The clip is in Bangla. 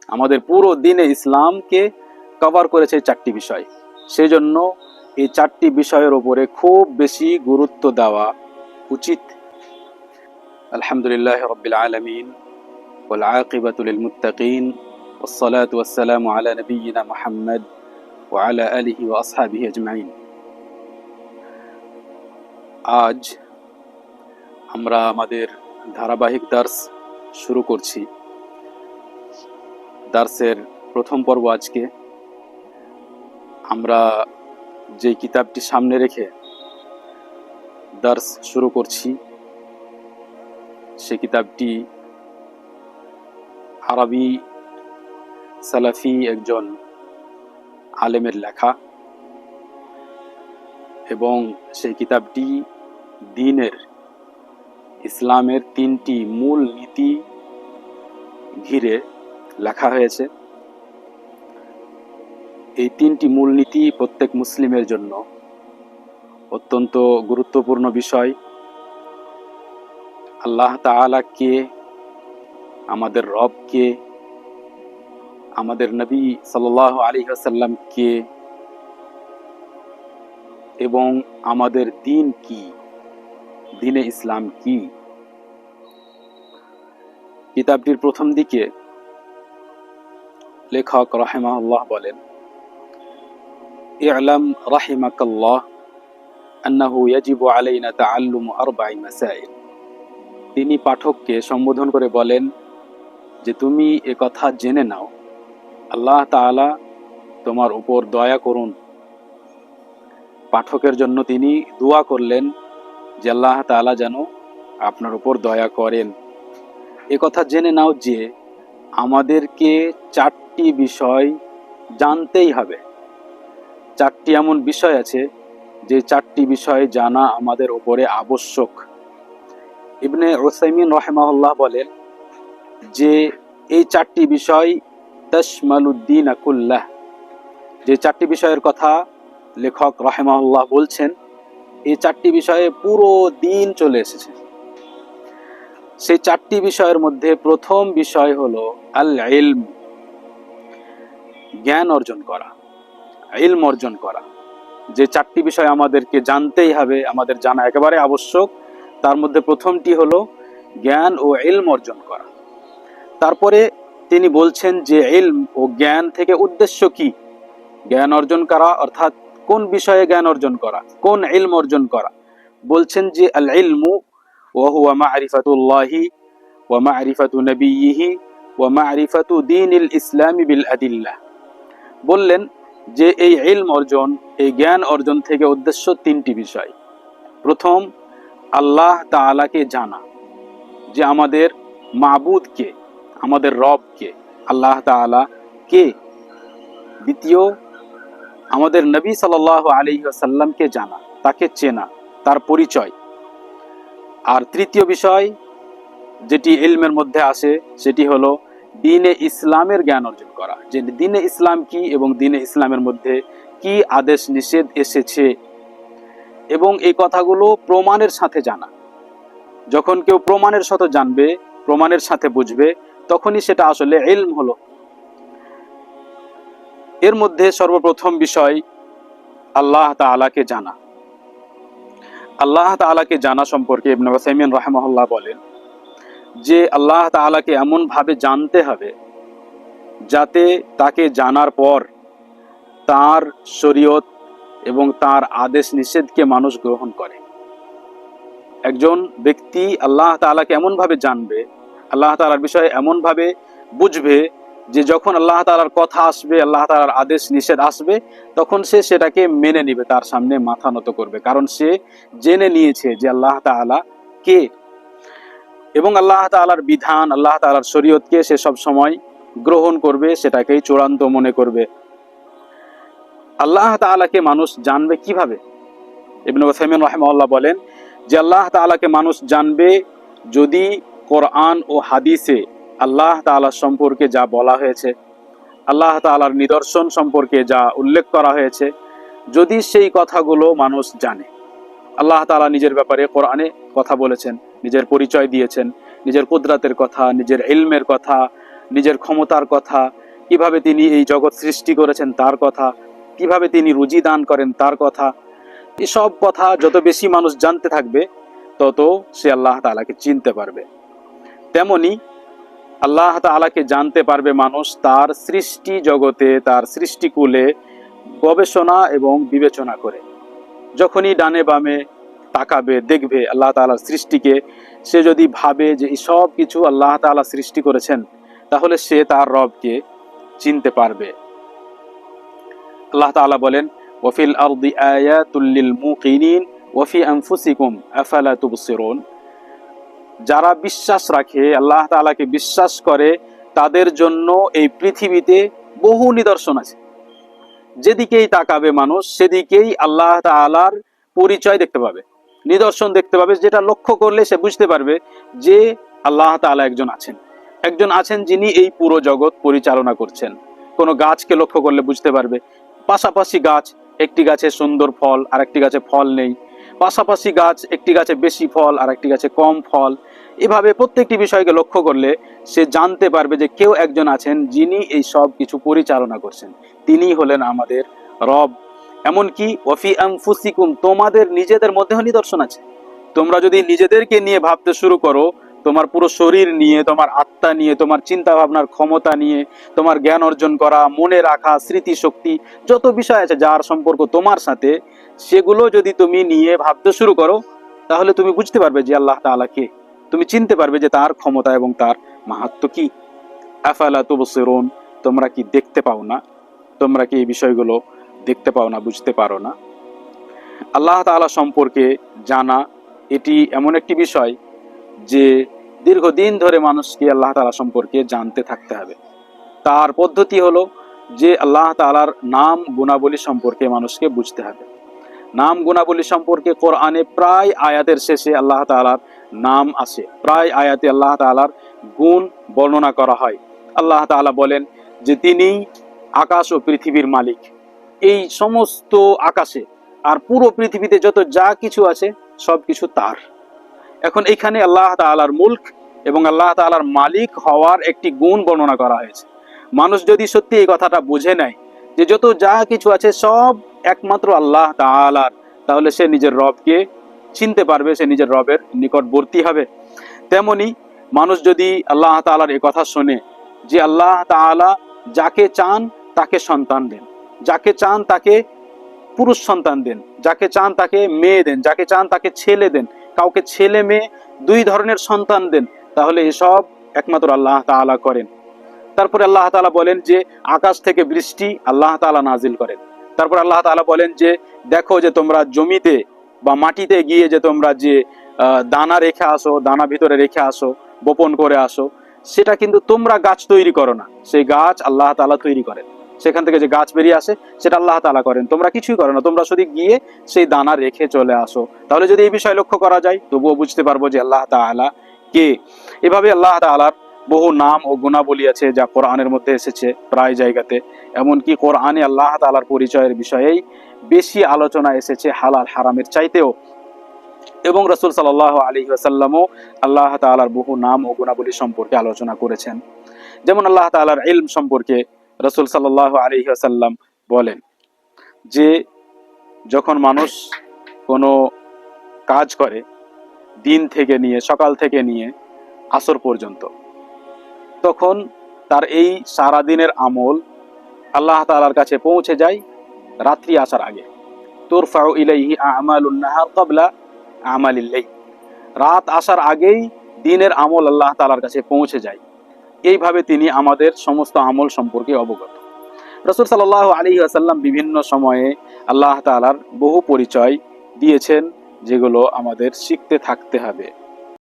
আমাদের পুরো দিনে ইসলামকে কভার করেছে এই চারটি বিষয়। সেই জন্য এই চারটি বিষয়ের উপরে খুব বেশি গুরুত্ব দেওয়া উচিত। আলহামদুলিল্লাহ রাব্বিল আলামিন ওয়াল আকিবাতু লিল মুত্তাকিন ওয়াসসালাতু ওয়াসসালামু আলা নাবিয়িনা মুহাম্মদ ওয়া আলা আলিহি ওয়া আসহাবিহি আজমাইন। আজ আমরা আমাদের ধারাবাহিক দার্স শুরু করছি। দার্সের প্রথম পর্ব আজকে আমরা যে কিতাবটি সামনে রেখে দার্স শুরু করছি সে কিতাবটি আরবি সালাফি একজন আলেমের লেখা এবং সেই কিতাবটি দ্বীনের ইসলামের তিনটি মূল নীতি ঘিরে লেখা হয়েছে। এই তিনটি মূলনীতি প্রত্যেক মুসলিমের জন্য অত্যন্ত গুরুত্বপূর্ণ বিষয়। আল্লাহ তাআলা কে, আমাদের রব কে, আমাদের নবী সাল্লাল্লাহু আলাইহি ওয়াসাল্লাম কে এবং আমাদের দ্বীন কি, দ্বীনে ইসলাম কি। কিতাবটির প্রথম দিকে লেখক রাহিমাহুল্লাহ বলেন, ই'লাম রাহিমাকাল্লাহ আন্নাহু ইয়াজিবু আলাইনা তাআল্লুমু আরবা'i মাসাইল। তিনি পাঠককে সম্বোধন করে বলেন যে তুমি এ কথা জেনে নাও আল্লাহ তাআলা তোমার উপর দয়া করুন। পাঠকের জন্য তিনি দোয়া করলেন যে আল্লাহ তাআলা যেন আপনার উপর দয়া করেন। এ কথা জেনে নাও যে আমাদেরকে চারটি বিষয় জানতেই হবে। চারটি এমন বিষয় আছে যে চারটি বিষয় জানা আমাদের উপরে আবশ্যক। ইবনে উসাইমিন রাহিমাহুল্লাহ বলেন যে এই চারটি বিষয় তাশমালুদ্দিন কুল্লাহ। যে চারটি বিষয়ের কথা লেখক রাহিমাহুল্লাহ বলছেন, এই চারটি বিষয়ে পুরো দিন চলে এসেছে। সেই চারটি বিষয়ের মধ্যে প্রথম বিষয় হলো আল ইলম, জ্ঞান অর্জন করা, ইলম অর্জন করা। যে চারটি বিষয় আমাদেরকে জানতেই হবে, আমাদের জানা একেবারে আবশ্যক, তার মধ্যে প্রথমটি হলো জ্ঞান ও ইলম অর্জন করা। তারপরে তিনি বলছেন যে ইলম ও জ্ঞান থেকে উদ্দেশ্য কি, জ্ঞান অর্জন করা অর্থাৎ কোন বিষয়ে জ্ঞান অর্জন করা, কোন ইলম অর্জন করা। বলছেন যে আল ইলমু ওয়া হুয়া মা'রিফাতুল্লাহি ওয়া মা'রিফাতু নবিয়্যিহি ওয়া মা'রিফাতু দীনিল ইসলামি বিল আদিল্লাহ। বললেন যে এই ইলম অর্জন, এই জ্ঞান অর্জন থেকে উদ্দেশ্য তিনটি বিষয়। প্রথম, আল্লাহ তাআলাকে জানা, যে আমাদের মাবুদ কে, আমাদের রব কে, আল্লাহ তাআলা কে। দ্বিতীয়, আমাদের নবী সাল্লাল্লাহু আলাইহি ওয়াসাল্লামকে জানা, তাকে চেনা, তার পরিচয়। আর তৃতীয় বিষয় যেটি ইলমের মধ্যে আসে সেটি হলো দ্বীনে ইসলামের জ্ঞান অর্জন করা, যে দ্বীনে ইসলাম কি এবং দ্বীনে ইসলামের মধ্যে কি আদেশ নিষেধ এসেছে এবং এই কথাগুলো প্রমাণের সাথে জানা। যখন কেউ প্রমাণের সাথে জানবে, প্রমাণের সাথে বুঝবে, তখনই সেটা আসলে ইলম হলো। এর মধ্যে সর্বপ্রথম বিষয় আল্লাহ তাআলাকে জানা। আল্লাহ তাআলাকে জানা সম্পর্কে ইবনে উসাইমিন রাহিমাহুল্লাহ বলেন যে আল্লাহ তাআলাকে এমন ভাবে জানতে হবে যাতে তাকে জানার পর তার শরীয়ত এবং তার আদেশ নিষেধকে মানুষ গ্রহণ করে। একজন ব্যক্তি আল্লাহ তাআলাকে এমন ভাবে জানবে, আল্লাহ তাআলার বিষয়ে এমন ভাবে বুঝবে যে যখন আল্লাহ তাআলার কথা আসবে, আল্লাহ তাআলার আদেশ নিষেধ আসবে, তখন সে সেটাকে মেনে নিবে, তার সামনে মাথা নত করবে, কারণ সে জেনে নিয়েছে যে আল্লাহ তাআলা কে এবং আল্লাহ তাআলার বিধান, আল্লাহ তাআলার শরীয়তকে সে সব সময় গ্রহণ করবে, সেটাকেই চূড়ান্ত মনে করবে। আল্লাহ তাআলাকে মানুষ জানবে কিভাবে? ইবনে উসাইমিন রাহিমাহুল্লাহ বলেন যে আল্লাহ তাআলাকে মানুষ জানবে যদি কোরআন ও হাদিসে আল্লাহ তাআলা সম্পর্কে যা বলা হয়েছে, আল্লাহ তাআলার নিদর্শন সম্পর্কে যা উল্লেখ করা হয়েছে, যদি সেই কথাগুলো মানুষ জানে। আল্লাহ তাআলা নিজের ব্যাপারে কোরআনে কথা বলেছেন, নিজের পরিচয় দিয়েছেন, নিজের কুদরতের কথা, নিজের ইলমের কথা, নিজের ক্ষমতার কথা, কিভাবে তিনি এই জগৎ সৃষ্টি করেছেন তার কথা, কিভাবে তিনি রুজি দান করেন তার কথা। এসব কথা যত বেশি মানুষ জানতে থাকবে তত সে আল্লাহ তাআলাকে চিনতে পারবে। তেমনি আল্লাহ তাআলাকে জানতে পারবে মানুষ তার সৃষ্টি জগতে, তার সৃষ্টিকুলে গবেষণা এবং বিবেচনা করে। যখনই ডানে বামে তাকাবে, দেখবে আল্লাহ তাআলার সৃষ্টিকে, সে যদি ভাবে যে সব কিছু আল্লাহ তাআলা সৃষ্টি করেছেন, তাহলে সে তার রবকে চিনতে পারবে। আল্লাহ তাআলা বলেন, ওয়াফিল আরদি আয়াতুল লিল মুকিনিন ওয়াফি আনফুসিকুম আফালা তুবসিরুন। যারা বিশ্বাস রাখে, আল্লাহ তাআলাকে বিশ্বাস করে, তাদের জন্য এই পৃথিবীতে বহু নিদর্শন আছে। যেদিকেই তাকাবে মানুষ সেদিকেই আল্লাহ তাআলার পরিচয় দেখতে পাবে, নিদর্শন দেখতে পাবে, যেটা লক্ষ্য করলে সে বুঝতে পারবে যে আল্লাহ তাআলা একজন আছেন যিনি এই পুরো জগৎ পরিচালনা করছেন। কোনো গাছকে লক্ষ্য করলে বুঝতে পারবে, পাশাপাশি গাছ, একটি গাছে সুন্দর ফল আর একটি গাছে ফল নেই, পাশাপাশি গাছ, একটি গাছে বেশি ফল আর একটি গাছে কম ফল। এভাবে প্রত্যেকটি বিষয়কে লক্ষ্য করলে সে জানতে পারবে যে কেউ একজন আছেন যিনি এই সব কিছু পরিচালনা করছেন, তিনি হলেন আমাদের রব। এমনকি ওয়াফি আনফুসিকুম, তোমাদের নিজেদের মধ্যেও নিদর্শন আছে। তোমরা যদি নিজেদেরকে নিয়ে ভাবতে শুরু করো, তোমার পুরো শরীর নিয়ে, তোমার আত্মা নিয়ে, তোমার চিন্তা ভাবনার ক্ষমতা নিয়ে, তোমার জ্ঞান অর্জন করা, মনে রাখা, স্মৃতিশক্তি, যত বিষয় আছে যার সম্পর্ক তোমার সাথে, সেগুলো যদি তুমি নিয়ে ভাবতে শুরু করো, তাহলে তুমি বুঝতে পারবে যে আল্লাহ তাআলা কে, তুমি চিনতে পারবে যে তার ক্ষমতা এবং তার মাহাত্ম্য কি। আফালা তুবসিরুন, তোমরা কি দেখতে পাও না? তোমরা কি এই বিষয়গুলো দেখতে পাও না, বুঝতে পারো না? আল্লাহ তাআলা সম্পর্কে জানা এটি এমন একটি বিষয় যে দীর্ঘদিন ধরে মানুষকে আল্লাহ তাআলা সম্পর্কে জানতে থাকতে হবে। তার পদ্ধতি হলো যে আল্লাহ তাআলার নাম গুণাবলী সম্পর্কে মানুষকে বুঝতে হবে। নাম গুণাবলী সম্পর্কে কোরআনে প্রায় আয়াতের শেষে আল্লাহ তাআলার নাম আসে, প্রায় আয়াতে আল্লাহ তাআলার গুণ বর্ণনা করা হয়। আল্লাহ তাআলা বলেন যে তিনি আকাশ ও পৃথিবীর মালিক। এই সমস্ত আকাশে আর পুরো পৃথিবীতে যত যা কিছু আছে সব কিছু তার। এখন এখানে আল্লাহ তাআলার মুলক এবং আল্লাহ তাআলার মালিক হওয়ার একটি গুণ বর্ণনা করা হয়েছে। মানুষ যদি সত্যি এই কথাটা বুঝে নেয় যে যত যা কিছু আছে সব একমাত্র আল্লাহ তাআলার, তাহলে সে নিজের রবকে চিনতে পারবে, সে নিজের রবের নিকটবর্তী হবে। তেমনি মানুষ যদি আল্লাহ তাআলার এই কথা শোনে যে আল্লাহ তাআলা যাকে চান তাকে সন্তান দেন, যাকে চান তাকে পুরুষ সন্তান দেন, যাকে চান তাকে মেয়ে দেন, যাকে চান তাকে ছেলে দেন, কাউকে ছেলে মেয়ে দুই ধরনের সন্তান দেন, তাহলে এসব একমাত্র আল্লাহ তাআলা করেন। তারপরে আল্লাহ তাআলা বলেন যে আকাশ থেকে বৃষ্টি আল্লাহ তাআলা নাজিল করেন। তারপর আল্লাহ তাআলা বলেন যে দেখো যে তোমরা জমিতে বা মাটিতে গিয়ে যে তোমরা যে দানা রেখে আসো, দানা ভিতরে রেখে আসো, বপন করে আসো, সেটা কিন্তু তোমরা গাছ তৈরি করো না, সেই গাছ আল্লাহ তাআলা তৈরি করেন। সেখান থেকে যে গাছ বেরিয়ে আসে সেটা আল্লাহ তাআলা করেন, তোমরা কিছুই করো না, তোমরা শুধু গিয়ে সেই দানা রেখে চলে আসো। তাহলে যদি এই বিষয় লক্ষ্য করা যায় তবুও বুঝতে পারবো যে আল্লাহ তাআলা কে। এভাবে আল্লাহ তাআলার বহু নাম ও গুণাবলী আছে যা কোরআনের মধ্যে এসেছে প্রায় জায়গাতে। এমনকি কোরআনে আল্লাহ তাআলার পরিচয়ের বিষয়েই বেশি আলোচনা এসেছে হালাল হারামের চাইতেও। এবং রাসূল সাল্লাল্লাহু আলাইহি ওয়াসাল্লামও আল্লাহ তাআলার বহু নাম ও গুণাবলী সম্পর্কে আলোচনা করেছেন। যেমন আল্লাহ তাআলার ইলম সম্পর্কে রাসূল সাল্লাল্লাহু আলাইহি ওয়াসাল্লাম বলেন যে যখন মানুষ কোনো কাজ করে দিন থেকে নিয়ে, সকাল থেকে নিয়ে আসর পর্যন্ত, তখন তার এই সারা দিনের আমল আল্লাহ তাআলার কাছে পৌঁছে যায় রাত্রি আসার আগে। তুরফাউ ইলাইহি আমালুন নাহার ক্বাবলা আমালিল লাইল, রাত আসার আগেই দিনের আমল আল্লাহ তাআলার কাছে পৌঁছে যায়। এইভাবে তিনি আমাদের সমস্ত আমল সম্পর্কে অবগত। রাসূল সাল্লাল্লাহু আলাইহি ওয়াসাল্লাম বিভিন্ন সময়ে আল্লাহ তাআলার বহু পরিচয় দিয়েছেন যেগুলো আমাদের শিখতে থাকতে হবে।